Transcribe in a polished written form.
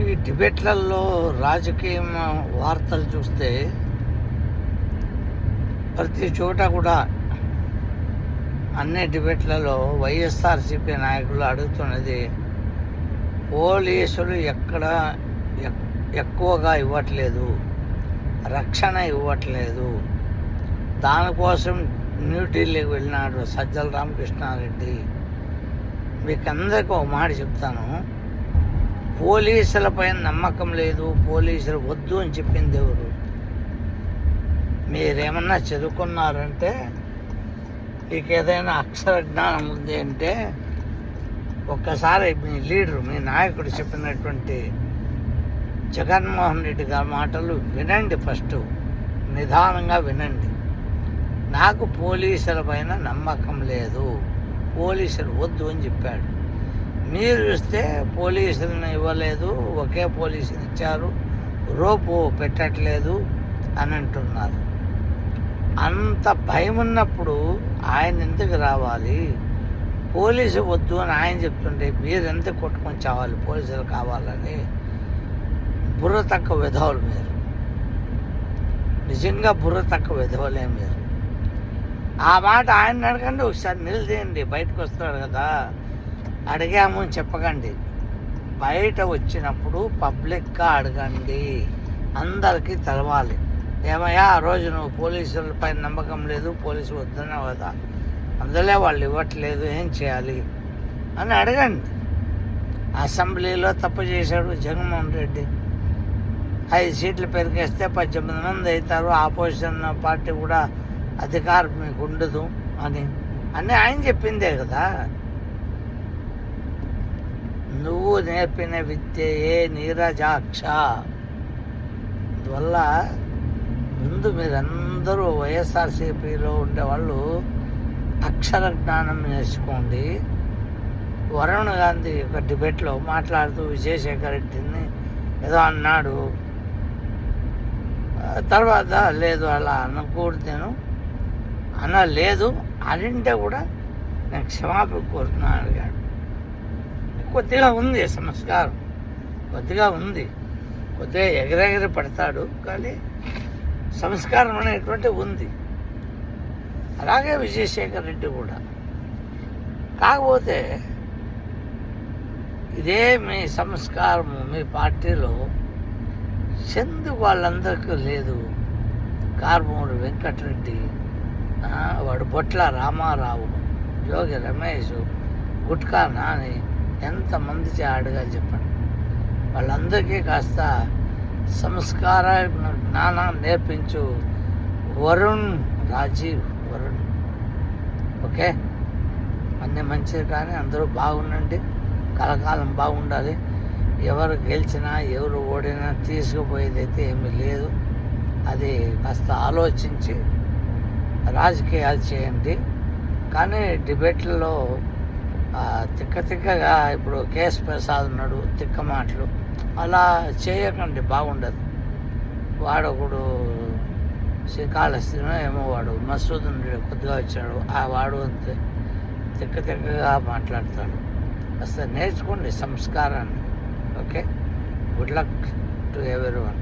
ఈ డిబేట్లలో రాజకీయ వార్తలు చూస్తే ప్రతి చోట కూడా అన్ని డిబేట్లలో వైఎస్ఆర్సీపీ నాయకులు అడుగుతున్నది పోలీసులు ఎక్కడ ఎక్కువగా ఇవ్వట్లేదు, రక్షణ ఇవ్వట్లేదు. దానికోసం న్యూఢిల్లీకి వెళ్ళినాడు సజ్జల రామకృష్ణారెడ్డి. మీకు అందరికీ ఒక మాట చెప్తాను, పోలీసులపై నమ్మకం లేదు, పోలీసులు వద్దు అని చెప్పింది ఎవరు? మీరేమన్నా చదువుకున్నారంటే, మీకు ఏదైనా అక్షర జ్ఞానం ఉంది అంటే ఒక్కసారి మీ లీడరు, మీ నాయకుడు చెప్పినటువంటి జగన్మోహన్ రెడ్డి గారి మాటలు వినండి. ఫస్ట్ నిదానంగా వినండి. నాకు పోలీసుల పైన నమ్మకం లేదు, పోలీసులు వద్దు అని చెప్పాడు. మీరు చూస్తే పోలీసులను ఇవ్వలేదు, ఒకే పోలీసులు ఇచ్చారు, రోపు పెట్టట్లేదు అని అంటున్నారు. అంత భయం ఉన్నప్పుడు ఆయన ఎందుకు రావాలి? పోలీసు వద్దు అని ఆయన చెప్తుంటే మీరు ఎందుకు కొట్టుకొని చావాలి పోలీసులు కావాలని? బుర్ర తక్కువ విధవులు మీరు, నిజంగా బుర్ర తక్కువ విధవులే మీరు. ఆ మాట ఆయన అడగండి, ఒకసారి నిలదీయండి. బయటకు వస్తాడు కదా, అడిగాము అని చెప్పకండి. బయట వచ్చినప్పుడు పబ్లిక్గా అడగండి, అందరికీ తెలవాలి. ఏమయ్యా ఆ రోజు నువ్వు పోలీసులపై నమ్మకం లేదు, పోలీసు వద్దన్నావు కదా, అందులో వాళ్ళు ఇవ్వట్లేదు, ఏం చేయాలి అని అడగండి. అసెంబ్లీలో తప్పు చేశాడు జగన్మోహన్ రెడ్డి. 5 సీట్లు పెరిగేస్తే 18 మంది అవుతారు, ఆపోజిషన్ పార్టీ కూడా అధికారం మీకు ఉండదు అని ఆయన చెప్పిందే కదా. నువ్వు నేర్పిన విద్యయే నీరజాక్ష. అందువల్ల ముందు మీరందరూ వైఎస్ఆర్సీపీలో ఉండేవాళ్ళు అక్షర జ్ఞానం నేర్చుకోండి. వరుణ్ గాంధీ ఒక డిబేట్లో మాట్లాడుతూ విజయశేఖర్ రెడ్డిని ఏదో అన్నాడు, తర్వాత లేదు అలా అనకూడదు, నేను అనలేదు అనింటే కూడా నేను క్షమాపణ కోరుతున్నాను అడిగాడు. కొద్దిగా ఉంది సంస్కారం, కొద్దిగా ఉంది, కొద్దిగా ఎగరెగిరి పడతాడు, కానీ సంస్కారం అనేటువంటి ఉంది. అలాగే విజయశేఖర్ రెడ్డి కూడా. కాకపోతే ఇదే మీ సంస్కారము మీ పార్టీలో ఎందుకు వాళ్ళందరికీ లేదు? కార్మూరి వెంకటరెడ్డి, వాడు బొట్ల రామారావు, యోగి రమేష్, గుట్కా నాని, ఎంతమంది అడగా చెప్పండి. వాళ్ళందరికీ కాస్త సంస్కార జ్ఞానం నేర్పించు. వరుణ్ వరుణ్ ఓకే, అన్నీ మంచిది, కానీ అందరూ బాగుండండి, కలకాలం బాగుండాలి. ఎవరు గెలిచినా ఎవరు ఓడినా తీసుకుపోయేది అయితే ఏమీ లేదు. అది కాస్త ఆలోచించి రాజకీయాలు చేయండి. కానీ డిబేట్లలో తిక్కగా ఇప్పుడు కేఎస్ ప్రసాద్ ఉన్నాడు, తిక్క మాటలు అలా చేయకండి, బాగుండదు. వాడొకడు శ్రీకాళహస్తిలో ఏమో వాడు మసూద్ కొద్దిగా వచ్చాడు, ఆ వాడు అంతే తిక్కగా మాట్లాడతాడు. అసలు నేర్చుకోండి సంస్కారాన్ని. Okay, good luck to everyone.